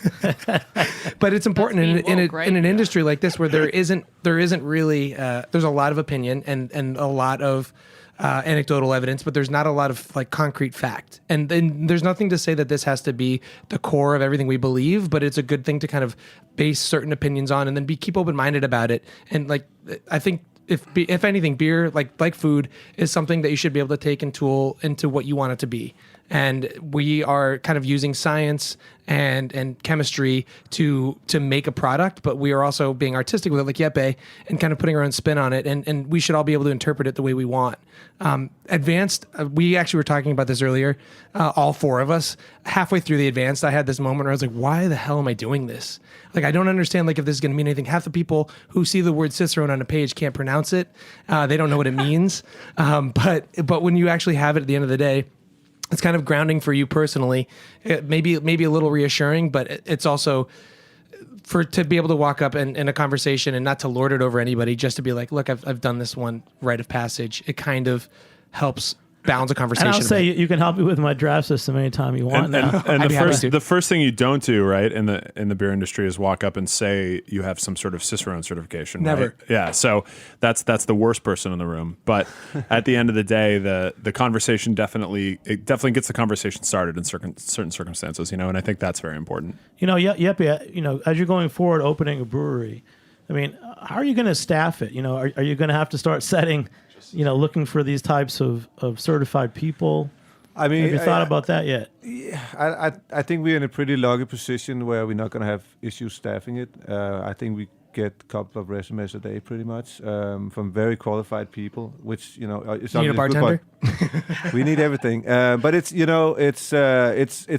but it's important in an industry like this where there isn't really there's a lot of opinion and a lot of anecdotal evidence, but there's not a lot of like concrete fact. And then there's nothing to say that this has to be the core of everything we believe, but it's a good thing to kind of base certain opinions on and then keep open-minded about it. And like, I think if anything, beer, like food, is something that you should be able to take and tool into what you want it to be. and we are kind of using science and chemistry to make a product, but we are also being artistic with it, like Jeppe, and kind of putting our own spin on it, and we should all be able to interpret it the way we want. Advanced, we actually were talking about this earlier, all four of us. Halfway through the Advanced, I had this moment where I was like, why the hell am I doing this? Like, I don't understand, like, if this is going to mean anything. Half the people who see the word Cicerone on a page can't pronounce it. They don't know what it means. But when you actually have it at the end of the day, it's kind of grounding for you personally. It maybe a little reassuring, but it's also to be able to walk up in a conversation and not to lord it over anybody, just to be like, look, I've done this one rite of passage. It kind of helps balance a conversation. And I'll say you can help me with my draft system anytime you want. And I'd be happy to. the first thing you don't do, right, in the beer industry is walk up and say you have some sort of Cicerone certification. Never. Right? Yeah. So that's the worst person in the room. But at the end of the day, the conversation definitely gets the conversation started in certain circumstances, and I think that's very important. Jeppe, as you're going forward opening a brewery, I mean, how are you going to staff it? Are you going to have to start setting, looking for these types of certified people? I mean, have you thought about that yet? Yeah, I think we're in a pretty lucky position where we're not going to have issues staffing it. I think we get a couple of resumes a day, pretty much, from very qualified people. Which is you need a bartender. We need everything, but it's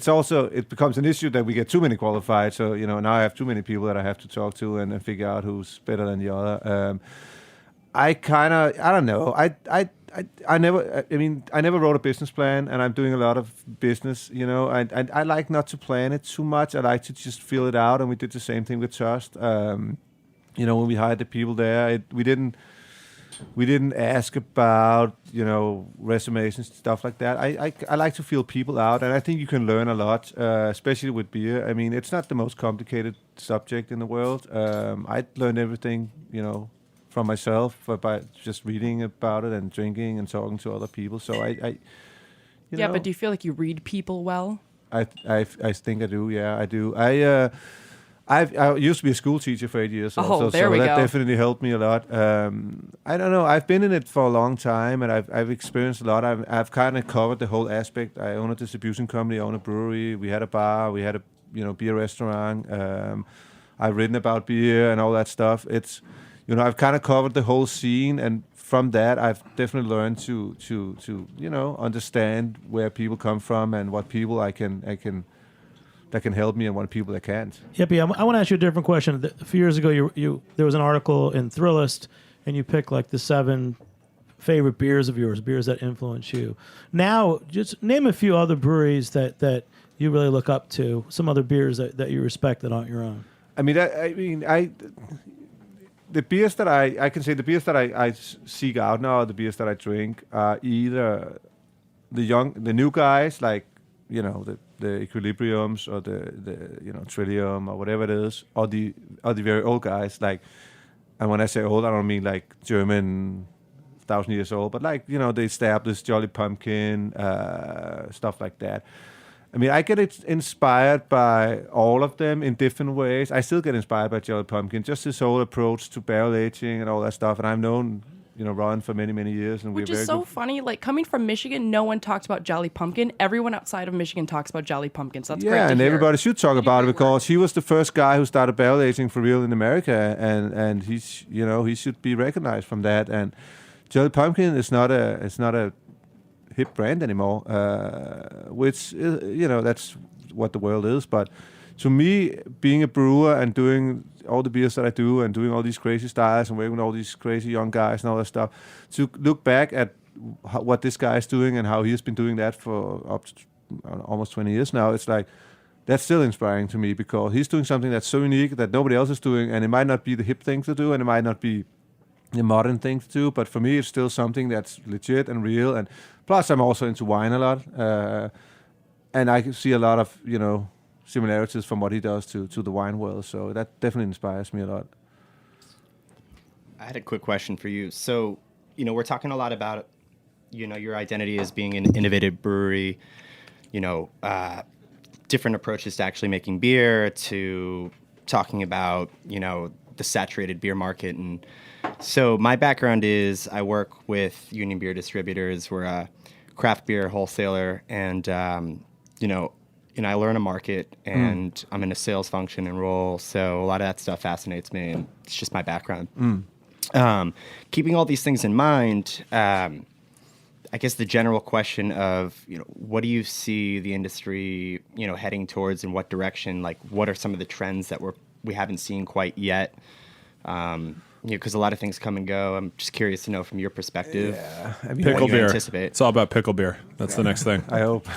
also it becomes an issue that we get too many qualified. So now I have too many people that I have to talk to and figure out who's better than the other. I don't know. I never wrote a business plan, and I'm doing a lot of business. I like not to plan it too much. I like to just feel it out, and we did the same thing with Trust. When we hired the people there, we didn't ask about resumes and stuff like that. I like to feel people out, and I think you can learn a lot, especially with beer. I mean, it's not the most complicated subject in the world. I learned everything, from myself by just reading about it and drinking and talking to other people. So but do you feel like you read people well? I think I do. Yeah, I do. I used to be a school teacher for 8 years. So that definitely helped me a lot. I don't know. I've been in it for a long time, and I've experienced a lot. I've kind of covered the whole aspect. I own a distribution company, I own a brewery. We had a bar. We had a beer restaurant. I've written about beer and all that stuff. It's I've kind of covered the whole scene, and from that, I've definitely learned to understand where people come from and what people that can help me and what people that can't. Jeppe, I want to ask you a different question. A few years ago, there was an article in Thrillist, and you picked like the 7 favorite beers of yours, beers that influence you. Now, just name a few other breweries that you really look up to, some other beers that you respect that aren't your own. The beers that I can say, the beers that I seek out now, the beers that I drink are either the new guys, like the Equilibriums or the Trillium or whatever it is, or the very old guys, like, and when I say old, I don't mean like German 1,000 years old, but like the established Jolly Pumpkin, stuff like that. I mean, I get inspired by all of them in different ways. I still get inspired by Jolly Pumpkin, just his whole approach to barrel aging and all that stuff. And I've known, Ron for many, many years. And Which is so funny. Like, coming from Michigan, no one talks about Jolly Pumpkin. Everyone outside of Michigan talks about Jolly Pumpkin. So that's great to and hear. Everybody should talk about it because he was the first guy who started barrel aging for real in America. And he's, he should be recognized from that. And Jolly Pumpkin is not a hip brand anymore, which that's what the world is. But to me, being a brewer and doing all the beers that I do and doing all these crazy styles and working with all these crazy young guys and all that stuff, to look back at what this guy is doing and how he's been doing that for up to almost 20 years now, it's like that's still inspiring to me because he's doing something that's so unique that nobody else is doing, and it might not be the hip thing to do and it might not be the modern thing to do, but for me it's still something that's legit and real. And plus I'm also into wine a lot, and I see a lot of similarities from what he does to the wine world, so that definitely inspires me a lot. I had a quick question for you. So we're talking a lot about your identity as being an innovative brewery, different approaches to actually making beer, to talking about the saturated beer market. And so my background is I work with Union Beer Distributors. We're a craft beer wholesaler, and I learn a market, and I'm in a sales function and role, so a lot of that stuff fascinates me, and it's just my background. Keeping all these things in mind, I guess the general question of, what do you see the industry, heading towards, in what direction? Like, what are some of the trends that we haven't seen quite yet? Because a lot of things come and go. I'm just curious to know from your perspective. Pickle beer. Anticipate. It's all about pickle beer. That's the next thing. I hope.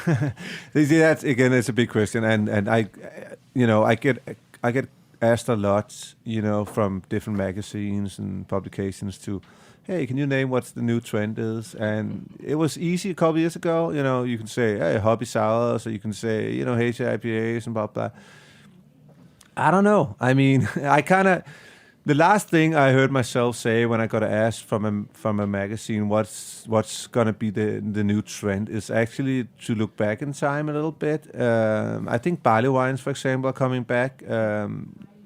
That's again, it's a big question, and I get asked a lot, from different magazines and publications to, hey, can you name what the new trend is? And it was easy a couple years ago. You can say, hey, hobby sours, or you can say, hazy IPAs and blah blah. I don't know. I mean, the last thing I heard myself say when I got asked from a magazine what's gonna be the new trend is actually to look back in time a little bit. I think barley wines, for example, are coming back,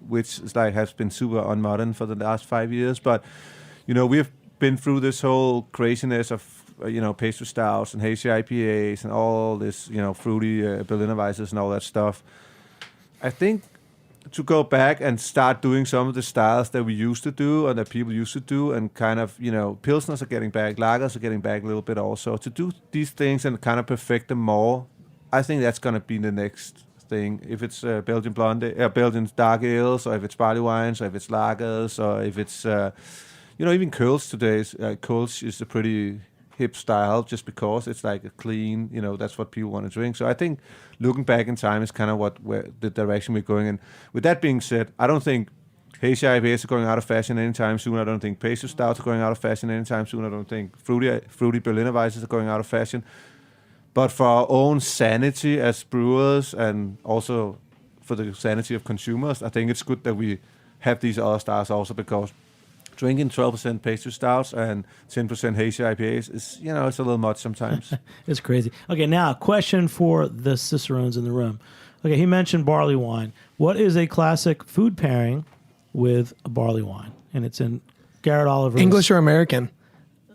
which is has been super unmodern for the last 5 years. But we've been through this whole craziness of pastry stouts and hazy IPAs and all this fruity Berliner Weisses and all that stuff. I think to go back and start doing some of the styles that we used to do and that people used to do, and kind of, Pilsners are getting back, lagers are getting back a little bit also. To do these things and kind of perfect them more, I think that's going to be the next thing. If it's Belgian blonde, Belgian dark ales, or if it's barley wines, or if it's lagers, or if it's, even Kölsch today. Kölsch is a pretty hip style just because it's like a clean, that's what people want to drink. So I think looking back in time is kind of where the direction we're going in. With that being said, I don't think hazy IPAs are going out of fashion anytime soon. I don't think pastry stouts are going out of fashion anytime soon. I don't think fruity Berliner Weisses are going out of fashion. But for our own sanity as brewers, and also for the sanity of consumers, I think it's good that we have these other styles also, because drinking 12% pastry stouts and 10% hazy IPAs is, it's a little much sometimes. It's crazy. Okay, now a question for the Cicerones in the room. Okay, he mentioned barley wine. What is a classic food pairing with a barley wine? And it's in Garrett Oliver's... English or American?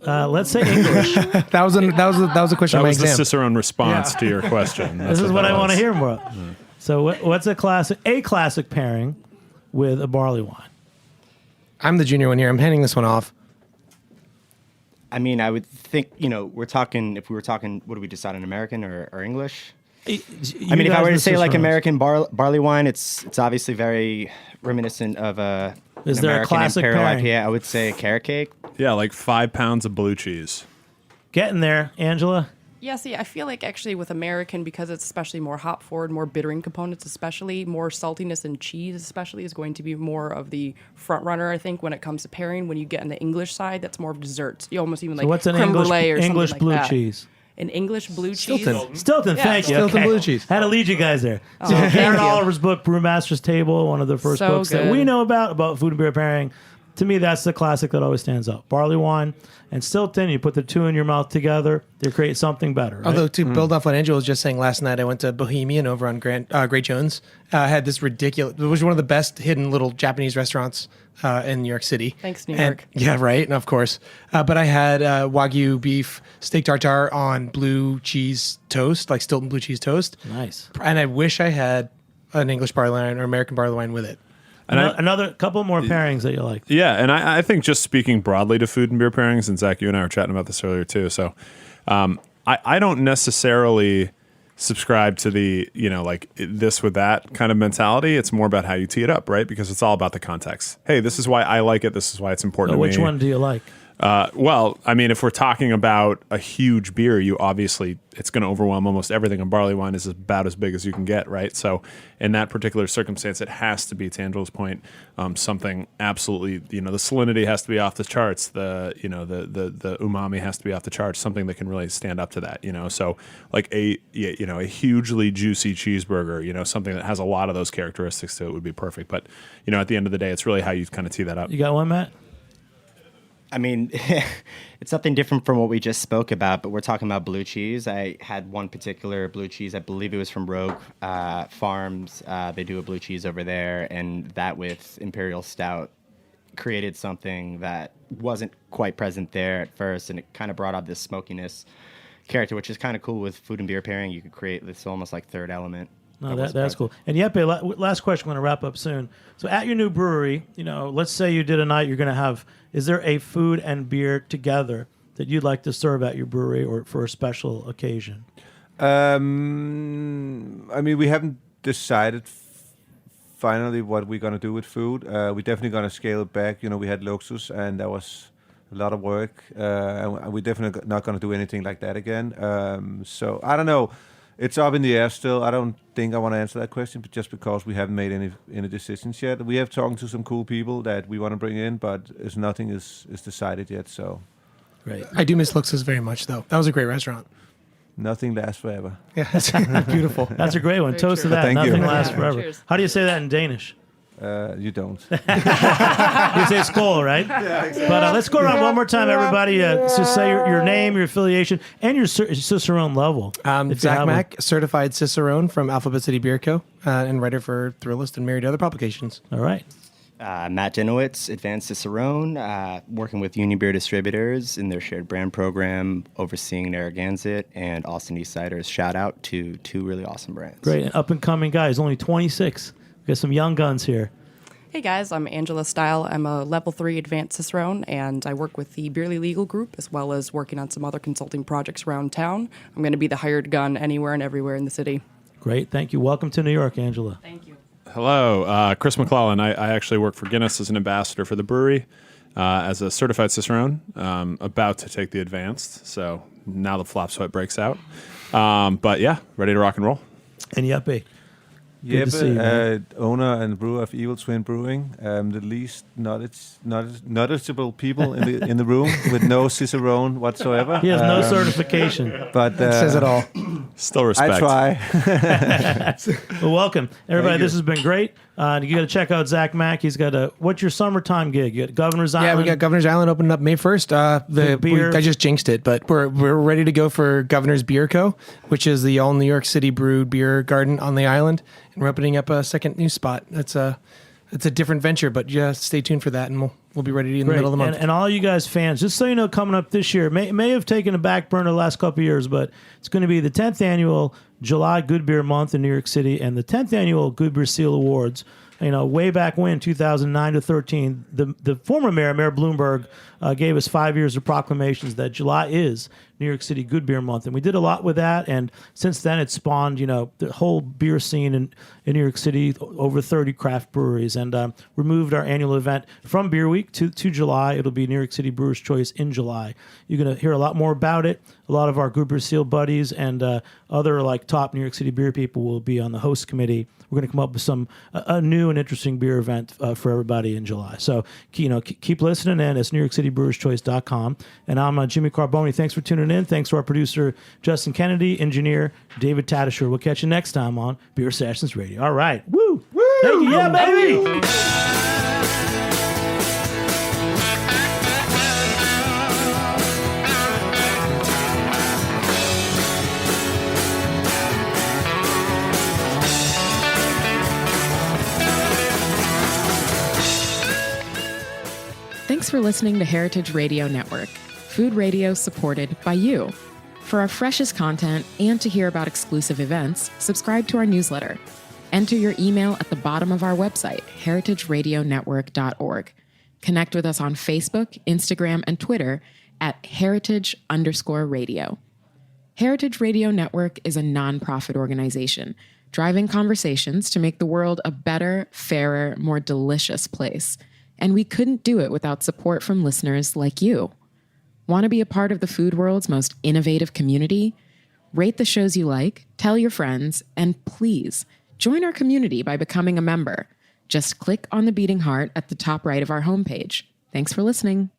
Let's say English. that was a question. That in my was the exam. Cicerone response to your question. This is what I want to hear more. So what's a classic pairing with a barley wine? I'm the junior one here. I'm handing this one off. I mean, I would think, if we were talking, what do we decide on, American or English? I mean, if I were to say like American barley wine, it's obviously very reminiscent of an American classic Imperial pairing? IPA. I would say carrot cake. Yeah, like 5 pounds of blue cheese. Getting there, Angela. Yeah, see, I feel like actually with American, because it's especially more hop forward, more bittering components, especially more saltiness and cheese, especially is going to be more of the front runner. I think when it comes to pairing, when you get on the English side, that's more of desserts. You almost even So what's an creme English brulee or English something blue like that. cheese? An English blue cheese. Stilton, Yeah, thank you. Stilton Okay. blue cheese. Had to lead you guys there. Oh, So thank Garrett you. Oliver's book, Brewmaster's Table, one of the first So books that good. we know about food and beer pairing. To me, that's the classic that always stands up. Barley wine and Stilton, you put the two in your mouth together, they create something better. Right? Although, to build off what Angela was just saying, last night I went to Bohemian over on Great Jones. Had this ridiculous, it was one of the best hidden little Japanese restaurants in New York City. Thanks, New York. Yeah, right, and of course. But I had Wagyu beef steak tartare on blue cheese toast, like Stilton blue cheese toast. Nice. And I wish I had an English barley wine or American barley wine with it. And another couple more pairings that you like. Yeah, and I think just speaking broadly to food and beer pairings, and Zach, you and I were chatting about this earlier too. So I don't necessarily subscribe to the, like this with that kind of mentality. It's more about how you tee it up, right? Because it's all about the context. Hey, this is why I like it. This is why it's important to me. Which one do you like? Well, I mean, if we're talking about a huge beer, it's going to overwhelm almost everything. And barley wine is about as big as you can get, right? So in that particular circumstance, it has to be, to Angela's point, something absolutely, the salinity has to be off the charts. The umami has to be off the charts, something that can really stand up to that, So like a hugely juicy cheeseburger, something that has a lot of those characteristics to it would be perfect. But, at the end of the day, it's really how you kind of tee that up. You got one, Matt? I mean, it's something different from what we just spoke about, but we're talking about blue cheese. I had one particular blue cheese, I believe it was from Rogue Farms. They do a blue cheese over there, and that with Imperial Stout created something that wasn't quite present there at first, and it kind of brought out this smokiness character, which is kind of cool with food and beer pairing. You could create this almost like third element. No, that's cool. And Jeppe, last question. We're going to wrap up soon. So at your new brewery, let's say you did a night. You're going to have. Is there a food and beer together that you'd like to serve at your brewery or for a special occasion? I mean, we haven't decided finally what we're going to do with food. We're definitely going to scale it back. We had Luxus, and that was a lot of work. And we're definitely not going to do anything like that again. So I don't know. It's up in the air still. I don't think I want to answer that question, but just because we haven't made any decisions yet. We have talked to some cool people that we want to bring in, but nothing is decided yet. So great. I do miss Luxus very much, though. That was a great restaurant. Nothing lasts forever. Yeah, that's beautiful. That's a great one. Very Toast true. to that. Thank Nothing you. lasts forever. Cheers. How do you say that in Danish? You don't. You say skål, right? Yeah, exactly. But let's go around one more time, everybody. Just say your name, your affiliation, and your Cicerone level. Zach Mack, certified Cicerone from Alphabet City Beer Co. And writer for Thrillist and married to other publications. All right. Matt Dinowitz, Advanced Cicerone, working with Union Beer Distributors in their shared brand program, overseeing Narragansett and Austin East Ciders. Shout out to two really awesome brands. Great. And up and coming guys, only 26. We got some young guns here. Hey guys, I'm Angela Style. I'm a level 3 advanced Cicerone, and I work with the Beerly Legal Group as well as working on some other consulting projects around town. I'm going to be the hired gun anywhere and everywhere in the city. Great. Thank you. Welcome to New York, Angela. Thank you. Hello, Chris McClellan. I actually work for Guinness as an ambassador for the brewery, as a certified Cicerone, about to take the advanced. So now the flop sweat breaks out. But yeah, ready to rock and roll. And Jeppe. Jeppe, to see you, owner and brewer of Evil Twin Brewing, the least knowledgeable people in the room with no Cicerone whatsoever. He has no certification. But that says it all. Still respect. I try. Well, welcome, everybody. Thank you. This has been great. You got to check out Zach Mack. He's got what's your summertime gig? You got Governor's Island. Yeah, we got Governor's Island opening up May 1st. I just jinxed it, but we're ready to go for Governor's Beer Co., which is the all New York City brewed beer garden on the island, and we're opening up a second new spot. It's a different venture, but just stay tuned for that, and we'll be ready in the middle of the month. And all you guys fans, just so you know, coming up this year, may have taken a back burner the last couple of years, but it's going to be the 10th annual July Good Beer Month in New York City and the 10th annual Good Beer Seal Awards. Way back when, 2009 to 13, the former mayor, Mayor Bloomberg, gave us 5 years of proclamations that July is New York City Good Beer Month. And we did a lot with that. And since then, it's spawned, the whole beer scene in New York City, over 30 craft breweries. And we moved our annual event from Beer Week to July. It'll be New York City Brewers' Choice in July. You're going to hear a lot more about it. A lot of our Good Beer Seal buddies and other top New York City beer people will be on the host committee. We're going to come up with a new and interesting beer event for everybody in July. So, keep listening in. It's NewYorkCityBrewersChoice.com. And I'm Jimmy Carboni. Thanks for tuning in. Thanks to our producer, Justin Kennedy, engineer, David Tatasher. We'll catch you next time on Beer Sessions Radio. All right. Woo! Woo! Thank you. Yeah, baby! Thanks for listening to Heritage Radio Network, food radio supported by you. For our freshest content and to hear about exclusive events, subscribe to our newsletter. Enter your email at the bottom of our website, heritageradionetwork.org. Connect with us on Facebook, Instagram, and Twitter at heritage_radio. Heritage Radio Network is a nonprofit organization driving conversations to make the world a better, fairer, more delicious place. And we couldn't do it without support from listeners like you. Want to be a part of the food world's most innovative community? Rate the shows you like, tell your friends, and please join our community by becoming a member. Just click on the beating heart at the top right of our homepage. Thanks for listening.